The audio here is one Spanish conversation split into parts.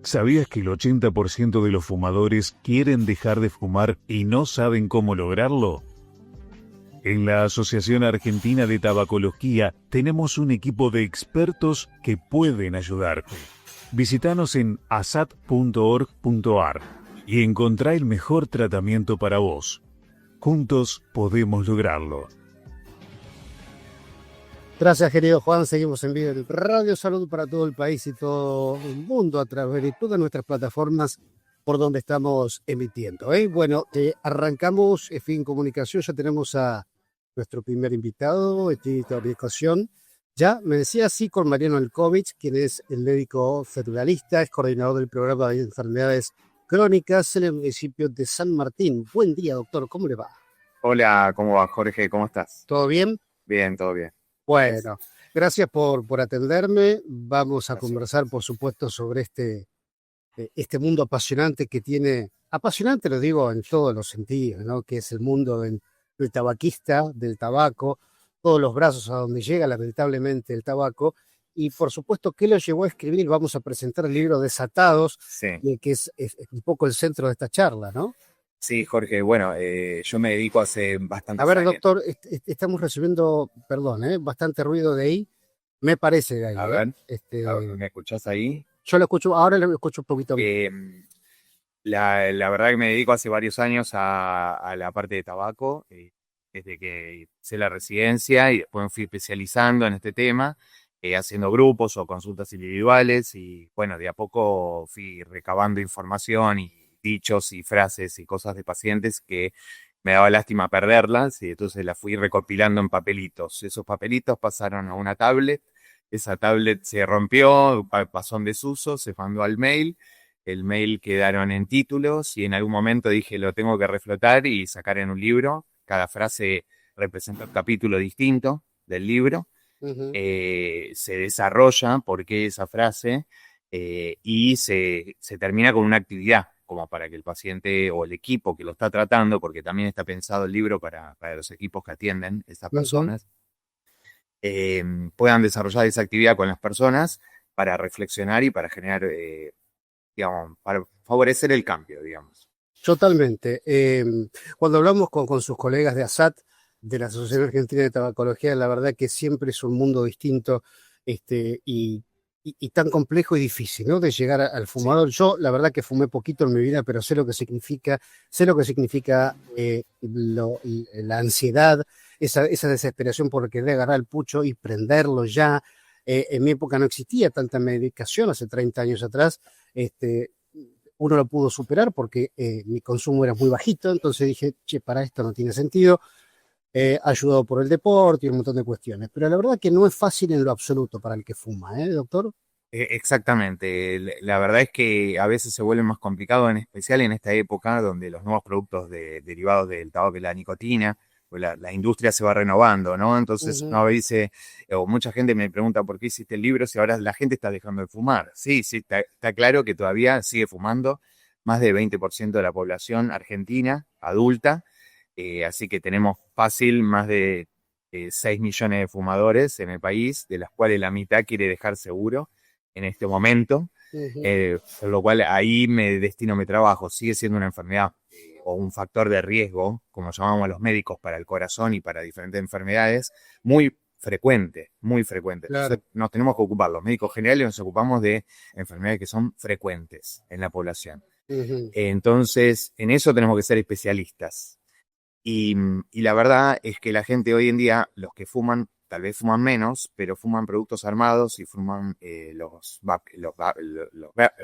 ¿Sabías que el 80% de los fumadores quieren dejar de fumar y no saben cómo lograrlo? En la Asociación Argentina de Tabacología tenemos un equipo de expertos que pueden ayudarte. Visítanos en asat.org.ar y encontrá el mejor tratamiento para vos. Juntos podemos lograrlo. Gracias, querido Juan. Seguimos en vivo en Radio Salud para todo el país y todo el mundo a través de todas nuestras plataformas por donde estamos emitiendo. Bueno, arrancamos fin comunicación. Ya tenemos a nuestro primer invitado, esta ocasión. Ya me decía así con Mariano Elkovich, quien es el médico federalista, es coordinador del programa de enfermedades crónicas en el municipio de San Martín. Buen día, doctor. ¿Cómo le va? Hola, ¿cómo va, Jorge? ¿Cómo estás? ¿Todo bien? Bien, todo bien. Bueno, gracias por atenderme. Vamos a conversar, por supuesto, sobre este mundo apasionante que tiene, apasionante lo digo en todos los sentidos, ¿no? Que es el mundo del tabaquista, del tabaco, todos los brazos a donde llega lamentablemente el tabaco. Y por supuesto, ¿qué lo llevó a escribir? Vamos a presentar el libro Desatados, Sí. Que es un poco el centro de esta charla, ¿no? Sí, Jorge, bueno, yo me dedico hace bastantes A ver, años. doctor, estamos recibiendo, perdón, bastante ruido de ahí, me parece de ahí. A ver, ¿me escuchás ahí? Yo lo escucho, ahora lo escucho un poquito bien. La verdad que me dedico hace varios años a la parte de tabaco, desde que hice la residencia y después me fui especializando en este tema, haciendo grupos o consultas individuales y bueno, de a poco fui recabando información y dichos y frases y cosas de pacientes que me daba lástima perderlas y entonces las fui recopilando en papelitos. Esos papelitos pasaron a una tablet, esa tablet se rompió, pasó en desuso, se mandó al mail, el mail quedaron en títulos y en algún momento dije lo tengo que reflotar y sacar en un libro. Cada frase representa un capítulo distinto del libro. Uh-huh. Se desarrolla por qué esa frase y se termina con una actividad como para que el paciente o el equipo que lo está tratando, porque también está pensado el libro para los equipos que atienden a estas personas, puedan desarrollar esa actividad con las personas para reflexionar y para generar, digamos, para favorecer el cambio, digamos. Totalmente. Cuando hablamos con sus colegas de ASAT, de la Asociación Argentina de Tabacología, la verdad que siempre es un mundo distinto y tan complejo y difícil, ¿no? De llegar al fumador. Sí. Yo, la verdad que fumé poquito en mi vida, pero sé lo que significa la ansiedad, esa desesperación por querer agarrar el pucho y prenderlo ya. En mi época no existía tanta medicación, hace 30 años atrás, uno lo pudo superar porque mi consumo era muy bajito, entonces dije, para esto no tiene sentido. Ayudado por el deporte y un montón de cuestiones, pero la verdad que no es fácil en lo absoluto para el que fuma, doctor. Exactamente, la verdad es que a veces se vuelve más complicado, en especial en esta época donde los nuevos productos derivados del tabaco y la nicotina, pues la industria se va renovando, ¿no? Entonces uno dice, o mucha gente me pregunta por qué hiciste el libro si ahora la gente está dejando de fumar. Sí, está claro que todavía sigue fumando más del 20% de la población argentina adulta. Así que tenemos fácil más de 6 millones de fumadores en el país, de las cuales la mitad quiere dejar seguro en este momento, por lo cual ahí me destino mi trabajo. Sigue siendo una enfermedad o un factor de riesgo, como llamamos a los médicos, para el corazón y para diferentes enfermedades, muy frecuente, muy frecuente. Claro. Entonces, nos tenemos que ocupar, los médicos generales nos ocupamos de enfermedades que son frecuentes en la población. Entonces, en eso tenemos que ser especialistas. Y la verdad es que la gente hoy en día, los que fuman, tal vez fuman menos, pero fuman productos armados y fuman los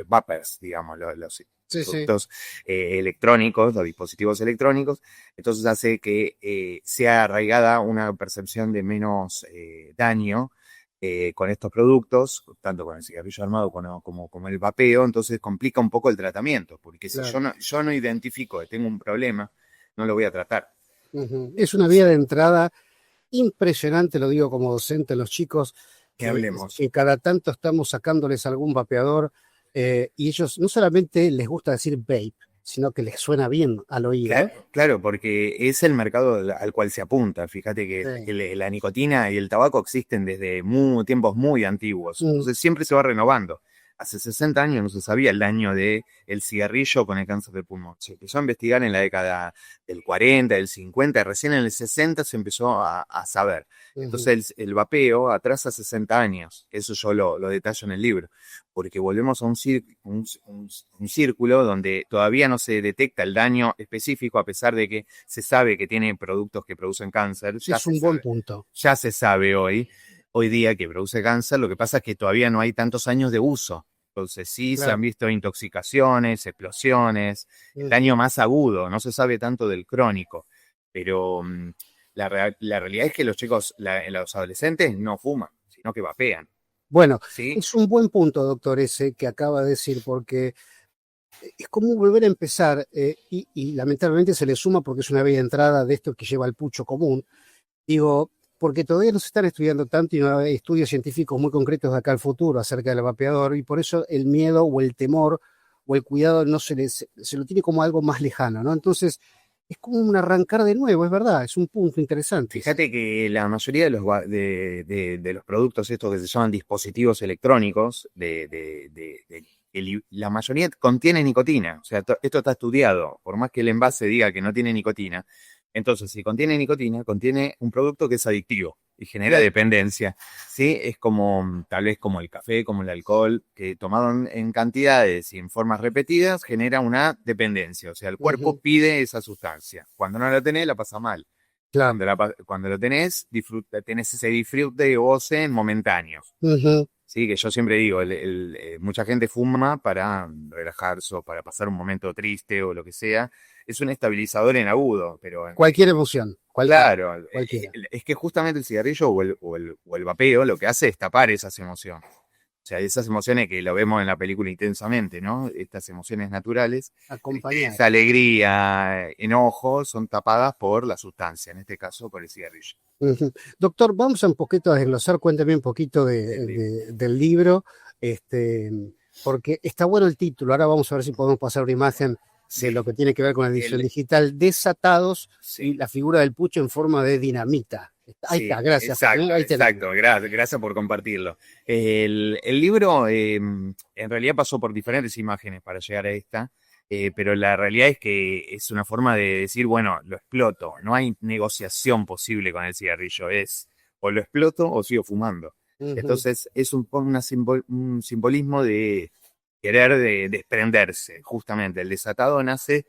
vapers, digamos, los productos electrónicos, los dispositivos electrónicos. Entonces hace que sea arraigada una percepción de menos daño con estos productos, tanto con el cigarrillo armado como el vapeo. Entonces complica un poco el tratamiento, porque si yo no identifico que tengo un problema, no lo voy a tratar. Es una vía de entrada impresionante, lo digo como docente a los chicos, que hablemos. Que cada tanto estamos sacándoles algún vapeador y ellos no solamente les gusta decir vape, sino que les suena bien al oído. Claro, porque es el mercado al cual se apunta. Fíjate que la nicotina y el tabaco existen desde tiempos muy antiguos. Entonces siempre se va renovando. hace 60 años no se sabía el daño del cigarrillo con el cáncer de pulmón. Se empezó a investigar en la década del 40, del 50, recién en el 60 se empezó a saber. Entonces el vapeo atrasa 60 años, eso yo lo detallo en el libro, porque volvemos a un círculo donde todavía no se detecta el daño específico, a pesar de que se sabe que tiene productos que producen cáncer. Sí, es un buen punto. Ya se sabe hoy día que produce cáncer, lo que pasa es que todavía no hay tantos años de uso. Entonces sí, Claro. se han visto intoxicaciones, explosiones, el daño más agudo, no se sabe tanto del crónico, pero la realidad es que los chicos, los adolescentes no fuman, sino que vapean. Bueno, ¿Sí? es un buen punto, doctor, ese que acaba de decir, porque es como volver a empezar y lamentablemente se le suma porque es una vía de entrada de esto que lleva al pucho común. Digo, porque todavía no se están estudiando tanto y no hay estudios científicos muy concretos de acá al futuro acerca del vapeador y por eso el miedo o el temor o el cuidado no se lo tiene como algo más lejano, ¿no? Entonces es como un arrancar de nuevo, es verdad, es un punto interesante. Fíjate que la mayoría de los productos estos que se llaman dispositivos electrónicos, la mayoría contiene nicotina. O sea, esto está estudiado. Por más que el envase diga que no tiene nicotina, entonces si contiene nicotina, contiene un producto que es adictivo y genera dependencia. ¿Sí? Es como, tal vez como el café, como el alcohol, que tomado en cantidades y en formas repetidas genera una dependencia. O sea, el cuerpo pide esa sustancia. Cuando no la tenés, la pasa mal. Claro. Cuando lo tenés, tenés ese disfrute y goce momentáneo. Sí, que yo siempre digo, mucha gente fuma para relajarse o para pasar un momento triste o lo que sea. Es un estabilizador en agudo, pero cualquier emoción. claro, Cualquiera. es que justamente el cigarrillo o el vapeo lo que hace es tapar esas emociones. O sea, esas emociones que lo vemos en la película intensamente, ¿no? Estas emociones naturales, Acompañar. esa alegría, enojo, son tapadas por la sustancia, en este caso por el cigarrillo. Doctor, vamos a un poquito a desglosar, cuéntame un poquito del libro, porque está bueno el título, ahora vamos a ver si podemos pasar una imagen de lo que tiene que ver con la edición digital, Desatados, y la figura del pucho en forma de dinamita. Ahí está, gracias. Exacto, gracias por compartirlo. El libro en realidad pasó por diferentes imágenes para llegar a esta, pero la realidad es que es una forma de decir, bueno, lo exploto, no hay negociación posible con el cigarrillo, es o lo exploto o sigo fumando. Entonces es un simbolismo de querer desprenderse, justamente. El desatado nace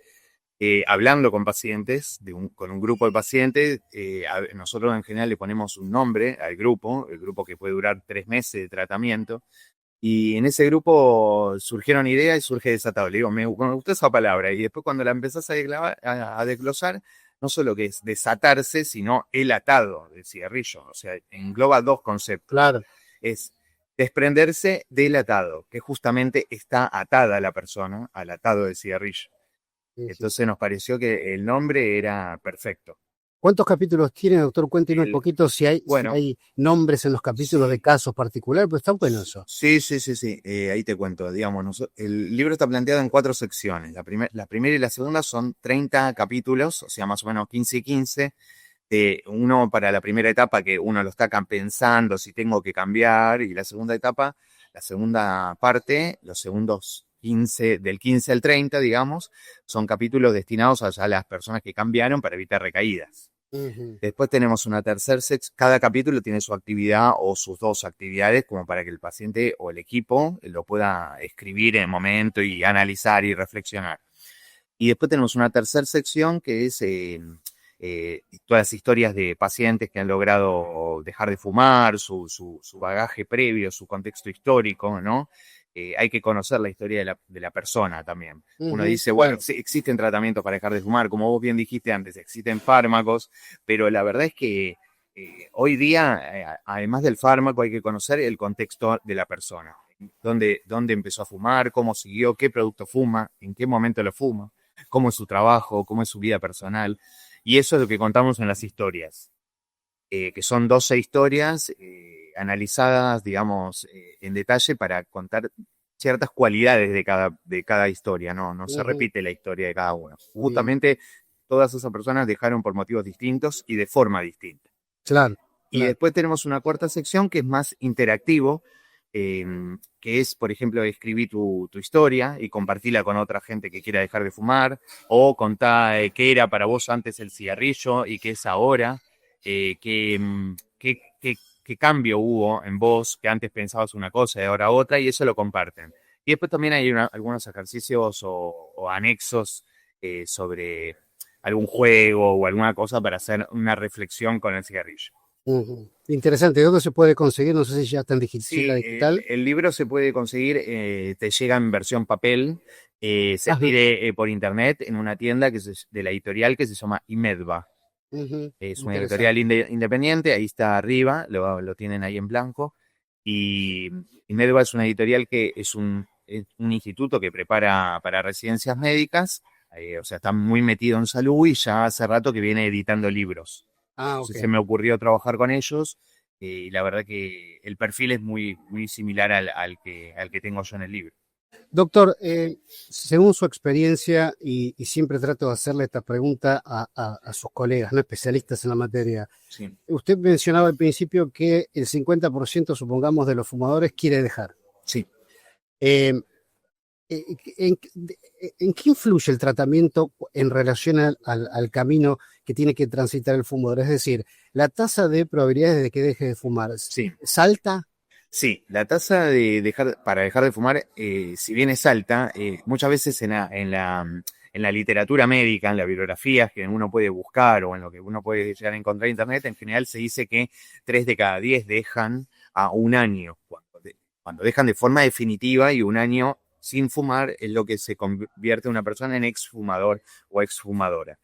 hablando con pacientes, con un grupo de pacientes. Nosotros en general le ponemos un nombre al grupo, el grupo que puede durar 3 meses de tratamiento, y en ese grupo surgieron ideas y surge desatado. Le digo, me gustó esa palabra, y después cuando la empezás a desglosar, no solo que es desatarse, sino el atado del cigarrillo, o sea, engloba 2 conceptos. Claro. Es desprenderse del atado, que justamente está atada la persona al atado del cigarrillo. Entonces nos pareció que el nombre era perfecto. ¿Cuántos capítulos tiene, doctor? Cuéntenos un poquito si hay nombres en los capítulos de casos particulares, pero está bueno eso. Sí. Ahí te cuento, digamos, el libro está planteado en 4 secciones. La primera y la segunda son 30 capítulos, o sea, más o menos 15 y 15. Uno para la primera etapa, que uno lo está pensando si tengo que cambiar, y la segunda etapa, la segunda parte, los segundos 15, del 15 al 30, digamos, son capítulos destinados a las personas que cambiaron para evitar recaídas. Después tenemos una tercera sección, cada capítulo tiene su actividad o sus 2 actividades, como para que el paciente o el equipo lo pueda escribir en el momento y analizar y reflexionar. Y después tenemos una tercera sección que es todas las historias de pacientes que han logrado dejar de fumar, su bagaje previo, su contexto histórico, ¿no? Hay que conocer la historia de la persona también. Uno dice, bueno, sí, existen tratamientos para dejar de fumar, como vos bien dijiste antes, existen fármacos, pero la verdad es que hoy día, además del fármaco, hay que conocer el contexto de la persona. Dónde empezó a fumar, cómo siguió, qué producto fuma, en qué momento lo fuma, cómo es su trabajo, cómo es su vida personal. Y eso es lo que contamos en las historias, que son 12 historias analizadas, digamos, en detalle para contar ciertas cualidades de cada historia, no se repite la historia de cada uno. Justamente todas esas personas dejaron por motivos distintos y de forma distinta. Claro. Y después tenemos una cuarta sección que es más interactivo, que es, por ejemplo, escribir tu historia y compartirla con otra gente que quiera dejar de fumar, o contar qué era para vos antes el cigarrillo y qué es ahora, qué cambio hubo en vos, que antes pensabas una cosa y ahora otra, y eso lo comparten. Y después también hay algunos ejercicios o anexos sobre algún juego o alguna cosa para hacer una reflexión con el cigarrillo. Ujú. Interesante. ¿Dónde se puede conseguir? No sé si ya está en Sí, la digital. el libro se puede conseguir, te llega en versión papel, se Ajá. pide por internet en una tienda de la editorial que se llama Imedba. Ujú. Es una editorial Interesante. independiente, ahí está arriba, lo tienen ahí en blanco. Y Imedba es una editorial que es un instituto que prepara para residencias médicas, o sea, está muy metido en salud y ya hace rato que viene editando libros. Ah, ok. Entonces se me ocurrió trabajar con ellos y la verdad que el perfil es muy similar al que tengo yo en el libro. Doctor, según su experiencia, y siempre trato de hacerle esta pregunta a sus colegas, no especialistas en la materia, Sí, usted mencionaba al principio que el 50%, supongamos, de los fumadores quiere dejar. sí. Eh, ¿En, en qué influye el tratamiento en relación al camino que tiene que transitar el fumador? Es decir, la tasa de probabilidades de que deje de fumar, Sí, ¿salta? sí, la tasa para dejar de fumar, si bien es alta, muchas veces en la literatura médica, en las bibliografías que uno puede buscar o en lo que uno puede llegar a encontrar en internet, en general se dice que 3 de cada 10 dejan a un año, cuando dejan de forma definitiva, y un año sin fumar es lo que se convierte una persona en exfumador o exfumadora.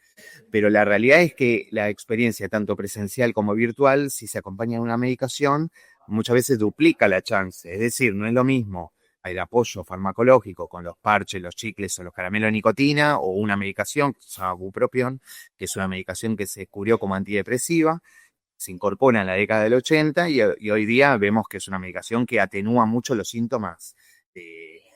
Pero la realidad es que la experiencia, tanto presencial como virtual, si se acompaña de una medicación, muchas veces duplica la chance. Es decir, no es lo mismo el apoyo farmacológico con los parches, los chicles o los caramelos de nicotina, o una medicación que se llama bupropión, que es una medicación que se descubrió como antidepresiva, se incorpora en la década del 80 y hoy día vemos que es una medicación que atenúa mucho los síntomas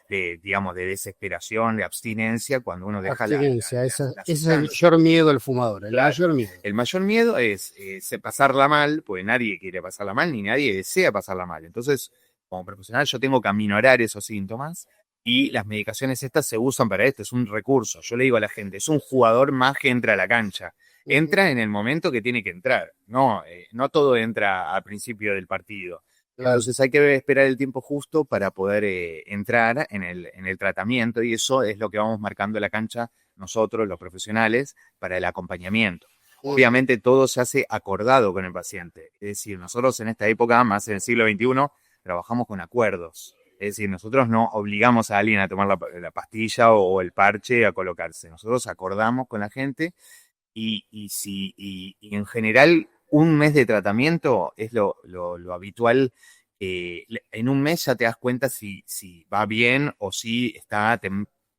digamos, de desesperación, de abstinencia, cuando uno deja Abstinencia, la ese es el sustancia. mayor miedo del fumador, el Claro. mayor miedo. El mayor miedo es pasarla mal, porque nadie quiere pasarla mal, ni nadie desea pasarla mal. Entonces, como profesional, yo tengo que aminorar esos síntomas, y las medicaciones estas se usan para esto, es un recurso. Yo le digo a la gente, es un jugador más que entra a la cancha. Ujú. Entra en el momento que tiene que entrar, no todo entra al principio del partido. Claro. Entonces hay que esperar el tiempo justo para poder entrar en el tratamiento, y eso es lo que vamos marcando la cancha nosotros, los profesionales, para el acompañamiento. Ujú. Obviamente todo se hace acordado con el paciente. Es decir, nosotros en esta época, más en el siglo XXI, trabajamos con acuerdos. Es decir, nosotros no obligamos a alguien a tomar la pastilla o el parche a colocarse. Nosotros acordamos con la gente, y en general un mes de tratamiento es lo habitual. En un mes ya te das cuenta si va bien o si está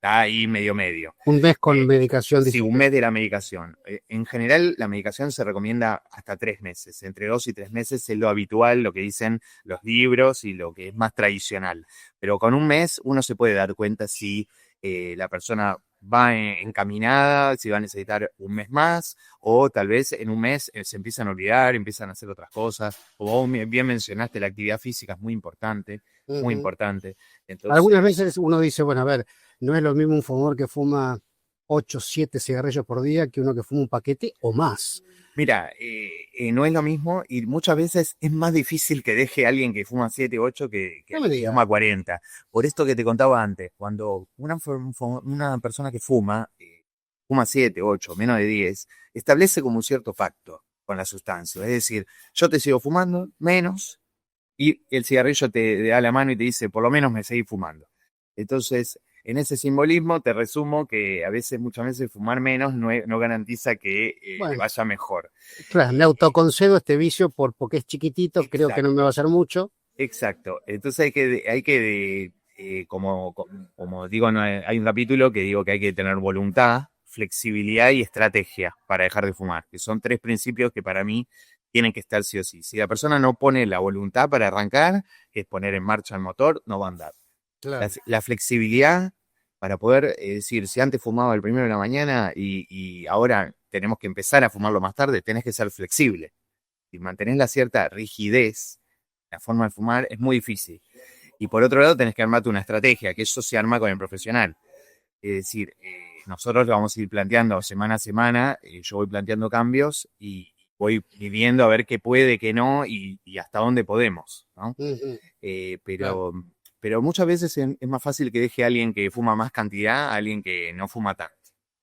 ahí medio medio. Un mes con medicación, Sí, dice un usted. mes de la medicación. En general, la medicación se recomienda hasta 3 meses. Entre 2 y 3 meses es lo habitual, lo que dicen los libros y lo que es más tradicional. Pero con un mes uno se puede dar cuenta si la persona va encaminada, si va a necesitar un mes más, o tal vez en un mes se empiezan a olvidar, empiezan a hacer otras cosas. Como vos bien mencionaste, la actividad física es muy importante, muy Ujú. importante. Algunas Entonces, veces uno dice, bueno, a ver, no es lo mismo un fumador que fuma 8, 7 cigarrillos por día que uno que fuma un paquete o más. mira, no es lo mismo, y muchas veces es más difícil que deje a alguien que fuma 7 8 que No me alguien que diga. fuma 40. Por esto que te contaba antes, cuando una persona que fuma 7 8 menos de 10, establece como un cierto pacto con la sustancia. Es decir, yo te sigo fumando menos, y el cigarrillo te da la mano y te dice, por lo menos me seguís fumando. Entonces, en ese simbolismo te resumo que muchas veces fumar menos no garantiza que te Bueno, vaya mejor. claro, me autoconcedo este vicio porque es chiquitito, creo que no me va a Exacto, hacer mucho. exacto. Entonces como digo, no hay un capítulo que digo que hay que tener voluntad, flexibilidad y estrategia para dejar de fumar, que son 3 principios que para mí tienen que estar sí o sí. Si la persona no pone la voluntad para arrancar, que es poner en marcha el motor, no va a andar. Claro. La flexibilidad para poder decir, si antes fumaba el primero de la mañana y ahora tenemos que empezar a fumarlo más tarde, tenés que ser flexible. Si mantenés la cierta rigidez, la forma de fumar es muy difícil. Y por otro lado tenés que armarte una estrategia, que eso se arma con el profesional. Es decir, nosotros lo vamos a ir planteando semana a semana, yo voy planteando cambios y voy midiendo a ver qué puede, qué no y hasta dónde podemos, ¿no? Ujú, claro. Pero muchas veces es más fácil que deje a alguien que fuma más cantidad a alguien que no fuma tanto.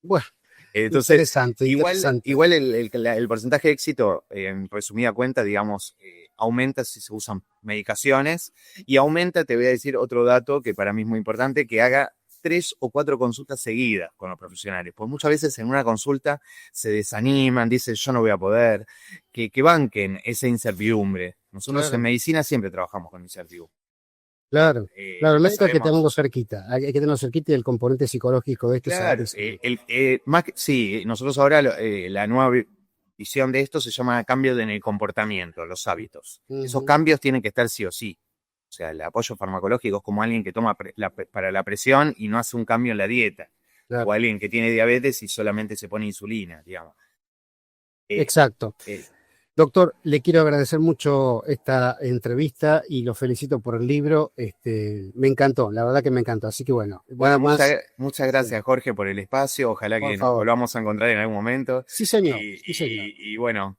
Bueno, Entonces, interesante, interesante. igual el porcentaje de éxito, en resumida cuenta, digamos, aumenta si se usan medicaciones y aumenta, te voy a decir otro dato que para mí es muy importante, que haga 3 o 4 consultas seguidas con los profesionales. Porque muchas veces en una consulta se desaniman, dicen yo no voy a poder, que banquen esa incertidumbre. Nosotros en Claro, medicina siempre trabajamos con incertidumbre. claro. Claro, No la que sabemos. tenemos cerquita. Hay que tenerlo cerquita y el componente psicológico de esto Claro, es sí, nosotros ahora la nueva visión de esto se llama cambio en el comportamiento, los hábitos. Esos ujú, cambios tienen que estar sí o sí. O sea, el apoyo farmacológico es como alguien que toma para la presión y no hace un cambio en la dieta. O claro. alguien que tiene diabetes y solamente se pone insulina, digamos. Eh, Exacto. eh, Doctor, le quiero agradecer mucho esta entrevista y lo felicito por el libro. Me encantó, la verdad que me encantó. Así que bueno, nada bueno, más. muchas Sí, gracias Jorge por el espacio. Ojalá por que nos favor. volvamos a encontrar en algún momento. Sí, señor. Sí, señor. Y bueno,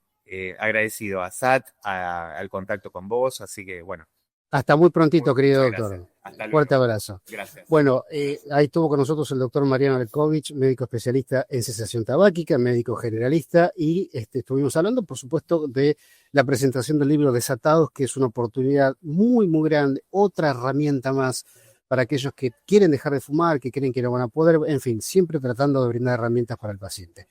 agradecido a SAT, al contacto con vos. Así que bueno. Hasta muy prontito, querido Muchas gracias. doctor. Hasta Fuerte luego. abrazo. Gracias. Bueno, ahí estuvo con nosotros el doctor Mariano Lekovich, médico especialista en cesación tabáquica, médico generalista, y estuvimos hablando, por supuesto, de la presentación del libro Desatados, que es una oportunidad muy, muy grande, otra herramienta más para aquellos que quieren dejar de fumar, que creen que no van a poder, en fin, siempre tratando de brindar herramientas para el paciente.